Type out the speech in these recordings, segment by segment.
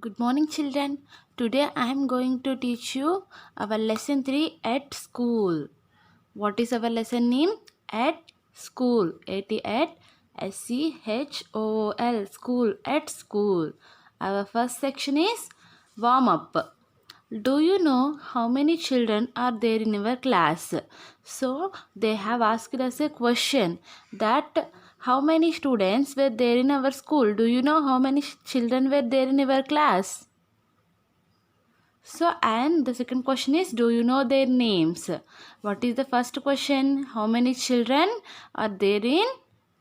Good morning, children. Today I am going to teach you our lesson 3 at school. What is our lesson name? At school. At school. School. At school. Our first section is warm up. Do you know how many children are there in our class? So they have asked us a question that how many students were there in our school? Do you know how many children were there in our class? So, and the second question is, do you know their names? What is the first question? How many children are there in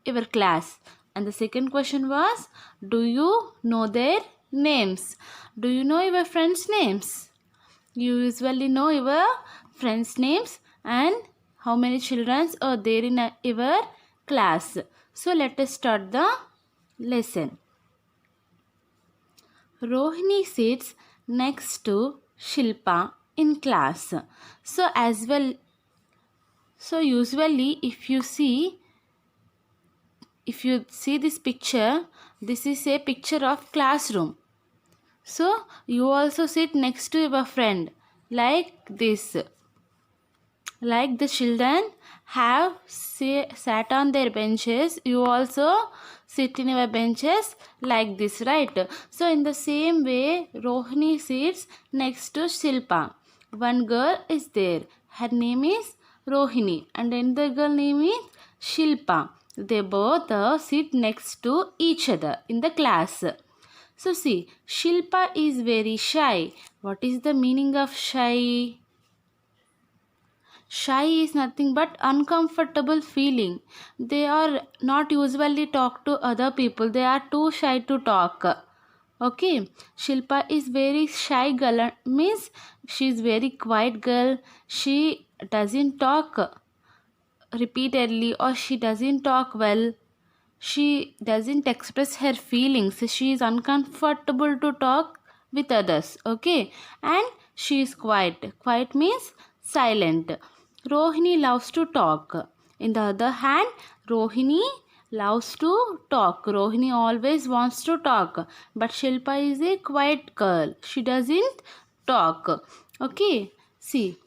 your class? And the second question was, do you know their names? Do you know your friends' names? You usually know your friends' names and how many children are there in your class. So, let us start the lesson. Rohini sits next to Shilpa in class. So usually if you see this picture, this is a picture of classroom. So you also sit next to your friend like this. Like the children have sat on their benches, you also sit in your benches like this, right? So in the same way, Rohini sits next to Shilpa. One girl is there, her name is Rohini, and another girl name is Shilpa. They both sit next to each other in the class. So see, Shilpa is very shy. What is the meaning of shy? Shy is nothing but uncomfortable feeling. They are not usually talk to other people. They are too shy to talk. Okay. Shilpa is very shy girl. Means she is very quiet girl. She doesn't talk repeatedly or she doesn't talk well. She doesn't express her feelings. She is uncomfortable to talk with others. Okay. And she is quiet. Quiet means silent. Rohini loves to talk. In the other hand, Rohini loves to talk. Rohini always wants to talk. But Shilpa is a quiet girl. She doesn't talk. Okay. See,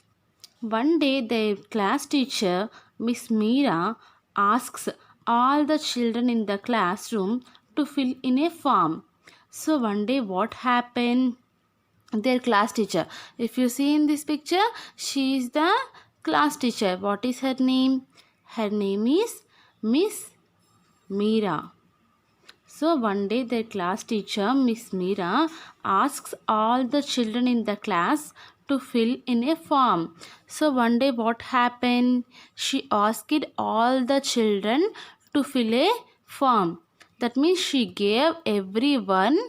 one day their class teacher, Miss Meera, asks all the children in the classroom to fill in a form. So one day what happened? Their class teacher. If you see in this picture, she is the class teacher. What is her name? Her name is Miss Meera. So one day their class teacher, Miss Meera, asks all the children in the class to fill in a form. So one day what happened? She asked all the children to fill a form. That means she gave everyone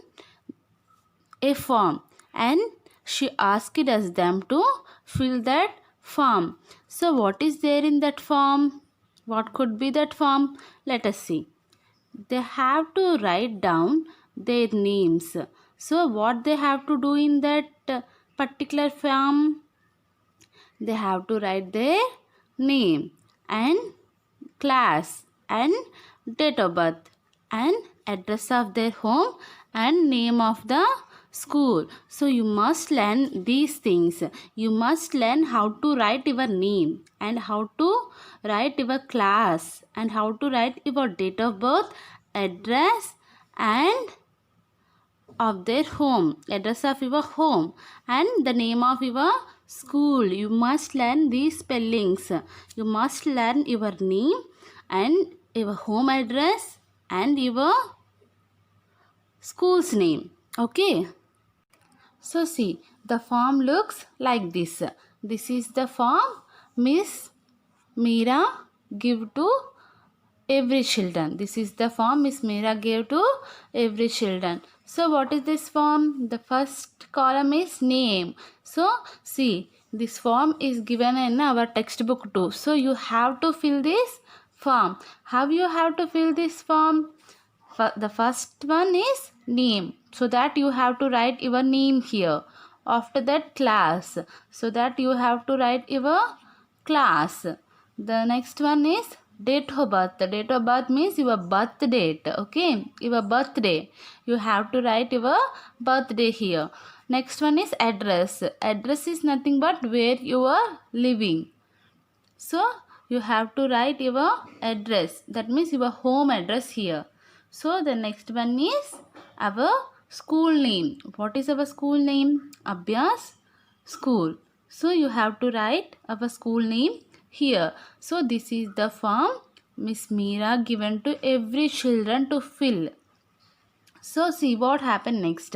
a form and she asked us them to fill that form. So what is there in that form? What could be that form? Let us see. They have to write down their names. So what they have to do in that particular form? They have to write their name and class and date of birth and address of their home and name of the school. So you must learn these things. You must learn how to write your name and how to write your class and how to write your date of birth, address and of their home, address of your home and the name of your school. You must learn these spellings. You must learn your name and your home address and your school's name. Okay. So see, the form looks like this. This is the form Miss Meera give to every children. This is the form Miss Meera gave to every children. So what is this form? The first column is name. So see, this form is given in our textbook too. So you have to fill this form. How you have to fill this form? The first one is name. So that you have to write your name here. After that class. So that you have to write your class. The next one is Date of birth. Date of birth means your birth date. Okay, your birthday. You have to write your birthday here. Next one is address. Address is nothing but where you are living. So you have to write your address. That means your home address here. So the next one is our school name. What is our school name? Abhyas School. So you have to write our school name here. So this is the form Miss Meera given to every children to fill. So see what happened next.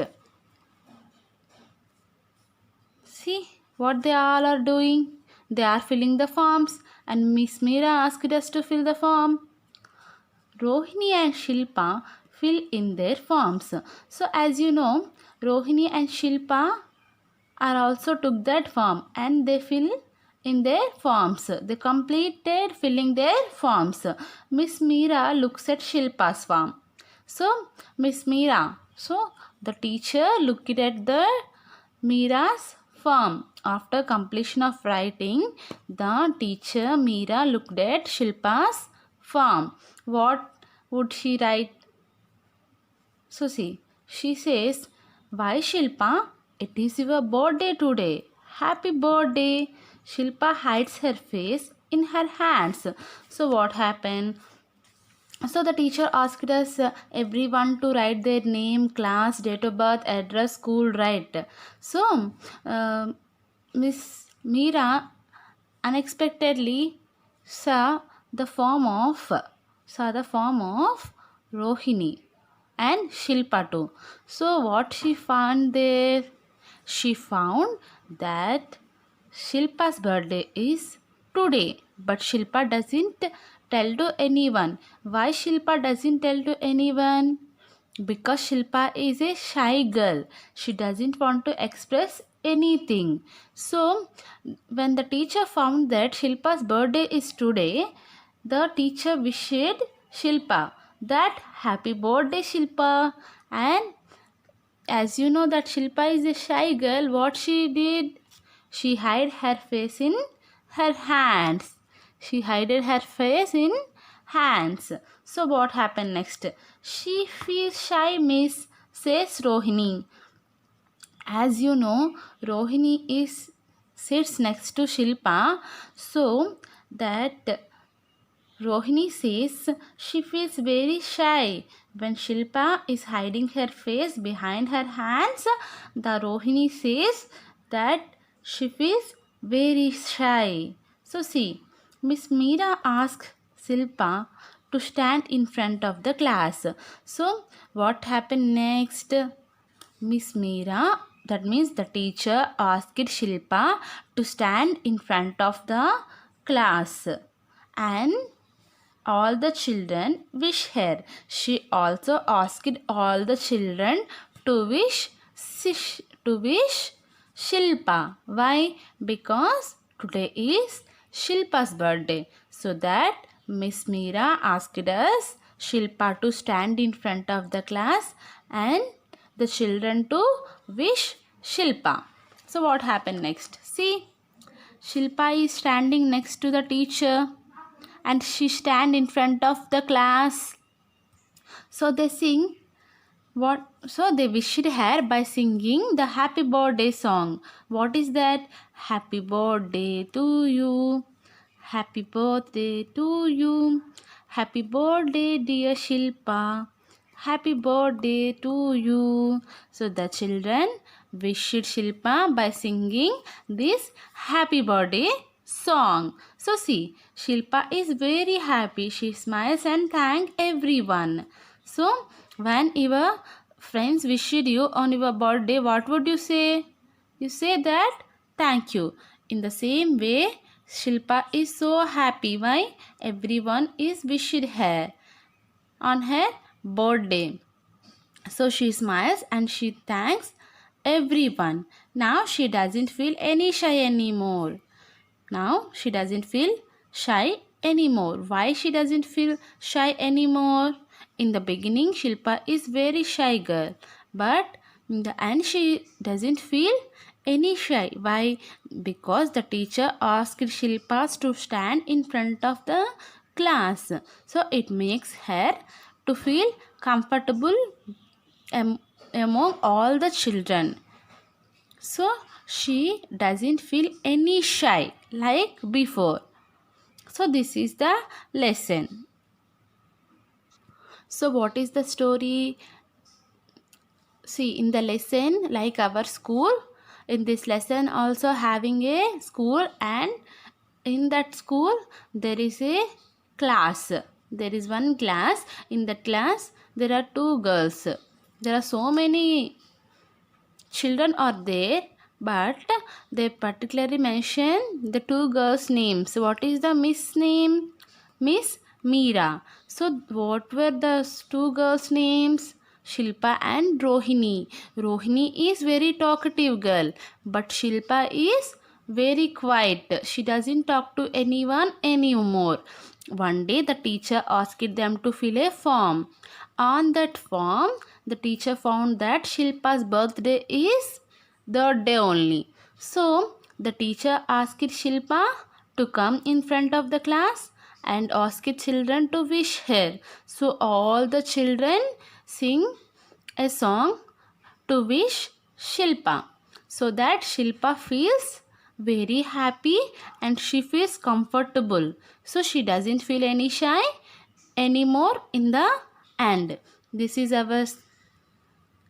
See what they all are doing. They are filling the forms and Miss Meera asked us to fill the form. Rohini and Shilpa fill in their forms. So as you know, Rohini and Shilpa are also took that form and they fill in their forms. They completed filling their forms. Miss Meera looks at Shilpa's form. So Miss Meera, so the teacher looked at the Meera's form. After completion of writing, the teacher Meera looked at Shilpa's form. What would she write? So see, she says, "Why Shilpa? It is your birthday today. Happy birthday." Shilpa hides her face in her hands. So what happened? So the teacher asked us everyone to write their name, class, date of birth, address, school, right? So Miss Meera unexpectedly saw the form of Rohini and Shilpa too. So what she found there? She found that Shilpa's birthday is today, but Shilpa doesn't tell to anyone. Why Shilpa doesn't tell to anyone? Because Shilpa is a shy girl. She doesn't want to express anything. So when the teacher found that Shilpa's birthday is today, the teacher wished Shilpa that happy birthday Shilpa. And as you know that Shilpa is a shy girl, what she did? She hid her face in her hands. She hid her face in hands. So what happened next? She feels shy, miss, says Rohini. As you know, Rohini is sits next to Shilpa. So that Rohini says she feels very shy. When Shilpa is hiding her face behind her hands, the Rohini says that she feels very shy. So see, Miss Meera asks Shilpa to stand in front of the class. So what happened next? Miss Meera, that means the teacher, asked Shilpa to stand in front of the class and all the children wish her. She also asked all the children to wish Shilpa. Why? Because today is Shilpa's birthday. So that Miss Meera asked us Shilpa to stand in front of the class and the children to wish Shilpa. So what happened next? See, Shilpa is standing next to the teacher and she stand in front of the class. So they sing what? So they wished her by singing the happy birthday song. What is that? Happy birthday to you. Happy birthday to you. Happy birthday, dear Shilpa. Happy birthday to you. So the children wished Shilpa by singing this happy birthday song. So see, Shilpa is very happy. She smiles and thank everyone. So when your friends wished you on your birthday, what would you say? You say that thank you. In the same way, Shilpa is so happy. Why? Everyone is wished her on her birthday. So she smiles and she thanks everyone. Now she doesn't feel any shy anymore. Now she doesn't feel shy anymore. Why she doesn't feel shy anymore? In the beginning, Shilpa is very shy girl, but in the end she doesn't feel any shy. Why? Because the teacher asked Shilpa to stand in front of the class. So it makes her to feel comfortable among all the children. So she doesn't feel any shy like before. So this is the lesson. So what is the story? See, in the lesson, like our school, in this lesson also having a school, and in that school there is a class. There is one class. In that class there are two girls. There are so many children are there, but they particularly mention the two girls' names. What is the miss name? Miss Meera. So what were the two girls' names? Shilpa and Rohini. Rohini is very talkative girl, but Shilpa is very quiet. She doesn't talk to anyone anymore. One day the teacher asked them to fill a form. On that form, the teacher found that Shilpa's birthday is that day only. So the teacher asked Shilpa to come in front of the class and asked children to wish her. So all the children sing a song to wish Shilpa, so that Shilpa feels very happy and she feels comfortable. So she doesn't feel any shy anymore in the end. This is our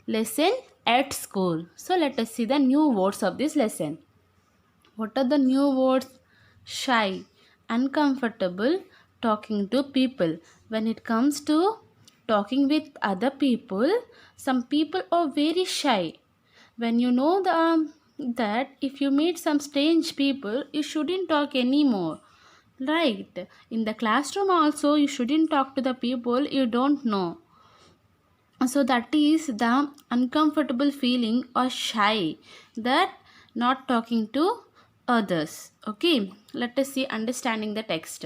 lesson at school. So let us see the new words of this lesson. What are the new words? Shy, uncomfortable, talking to people. When it comes to talking with other people, some people are very shy. When you know that if you meet some strange people, you shouldn't talk anymore. Right? In the classroom also, you shouldn't talk to the people you don't know. So that is the uncomfortable feeling or shy, that not talking to others. Okay, let us see understanding the text.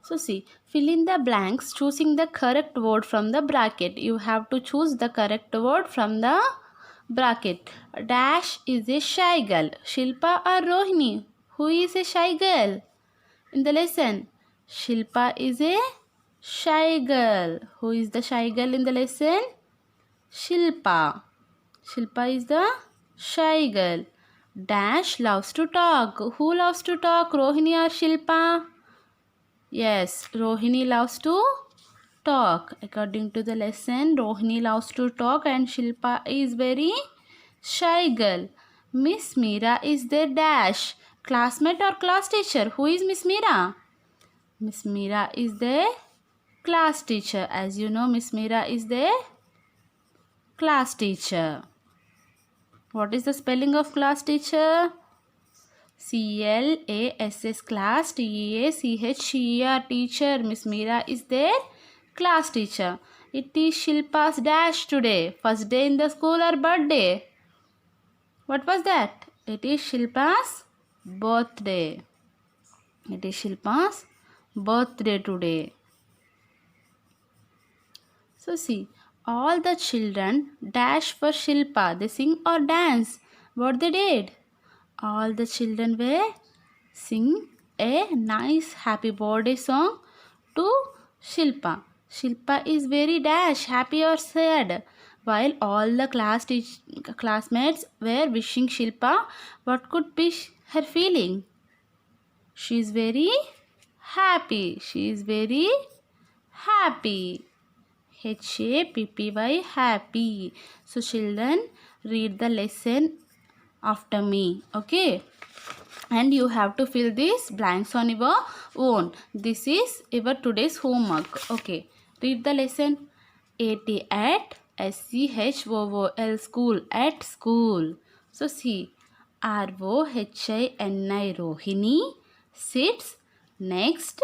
So see, fill in the blanks choosing the correct word from the bracket. You have to choose the correct word from the bracket. Dash is a shy girl. Shilpa or Rohini? Who is a shy girl in the lesson? Shilpa is a shy girl. Who is the shy girl in the lesson? Shilpa. Shilpa is the shy girl. Dash loves to talk. Who loves to talk? Rohini or Shilpa? Yes, Rohini loves to talk. According to the lesson, Rohini loves to talk and Shilpa is very shy girl. Miss Meera is their dash. Classmate or class teacher? Who is Miss Meera? Miss Meera is their class teacher. As you know, Miss Meera is their class teacher. What is the spelling of class teacher? CLASS, class, TEACHER, teacher. Miss Meera is their class teacher. It is Shilpa's dash today. First day in the school or birthday? What was that? It is Shilpa's birthday. It is Shilpa's birthday today. So see, all the children dash for Shilpa. They sing or dance. What they did? All the children were sing a nice happy birthday song to Shilpa. Shilpa is very dash, happy or sad. While all the classmates were wishing Shilpa, what could be her feeling? She is very happy. She is very happy. HAPPY, happy. So children, read the lesson after me. Okay, and you have to fill these blanks on your own. This is your today's homework. Okay, read the lesson. At SCHOOL, school, at school. So see, ROHINI, Rohini sits next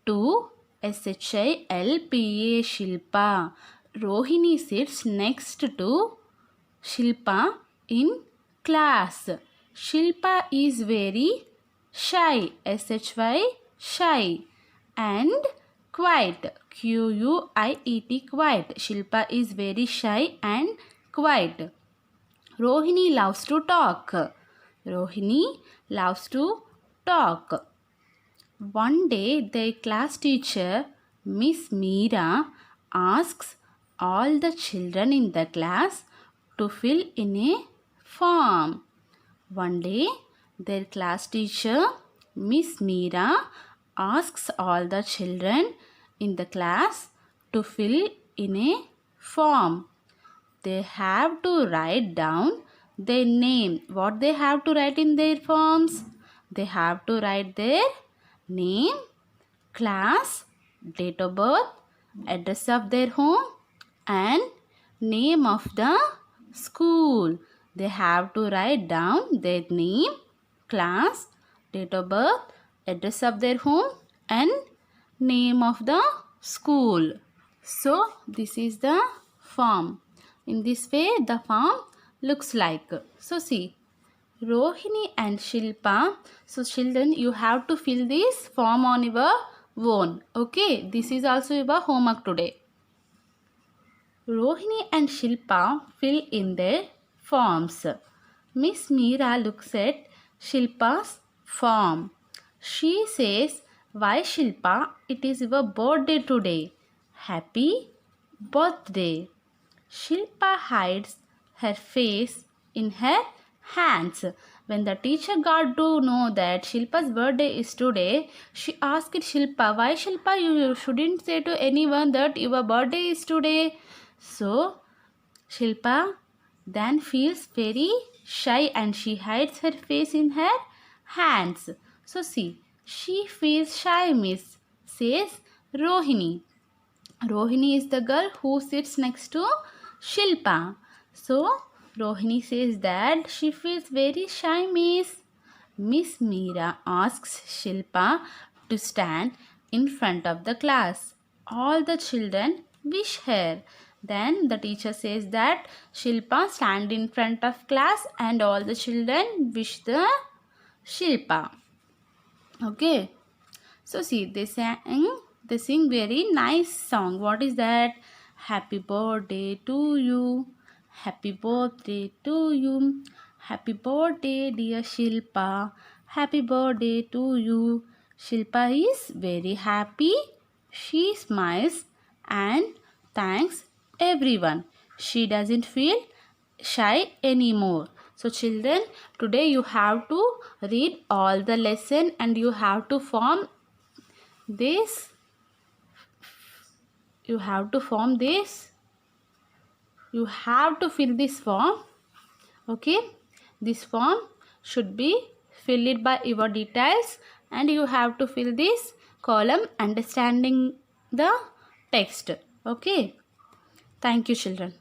to SHILPA, Shilpa. Rohini sits next to Shilpa in class. Shilpa is very shy, shy, and quiet, QUIET, quiet. Shilpa is very shy and quiet. Rohini loves to talk. Rohini loves to talk. One day their class teacher, Miss Meera, asks all the children in the class to fill in a form. One day their class teacher, Miss Meera, asks all the children in the class to fill in a form. They have to write down their name. What they have to write in their forms? They have to write their name, class, date of birth, address of their home, and name of the school. They have to write down their name, class, date of birth, address of their home, and name of the school. So this is the form. In this way the form looks like. So see, Rohini and Shilpa. So children, you have to fill this form on your own. Okay, this is also your homework today. Rohini and Shilpa fill in their forms. Miss Meera looks at Shilpa's form. She says, "Why Shilpa, it is your birthday today. Happy birthday." Shilpa hides her face in her hands. When the teacher got to know that Shilpa's birthday is today, she asked Shilpa, "Why Shilpa, you shouldn't say to anyone that your birthday is today?" So Shilpa then feels very shy and she hides her face in her hands. So see, she feels shy, miss, says Rohini. Rohini is the girl who sits next to Shilpa. So Rohini says that she feels very shy, miss. Miss Meera asks Shilpa to stand in front of the class. All the children wish her. Then the teacher says that Shilpa stand in front of class and all the children wish the Shilpa. Okay. So see, they sing very nice song. What is that? Happy birthday to you. Happy birthday to you. Happy birthday, dear Shilpa. Happy birthday to you. Shilpa is very happy. She smiles and thanks everyone. She doesn't feel shy anymore. So children, today you have to read all the lesson and you have to form this. You have to form this. You have to fill this form. Okay. This form should be filled by your details and you have to fill this column understanding the text. Okay. Thank you, children.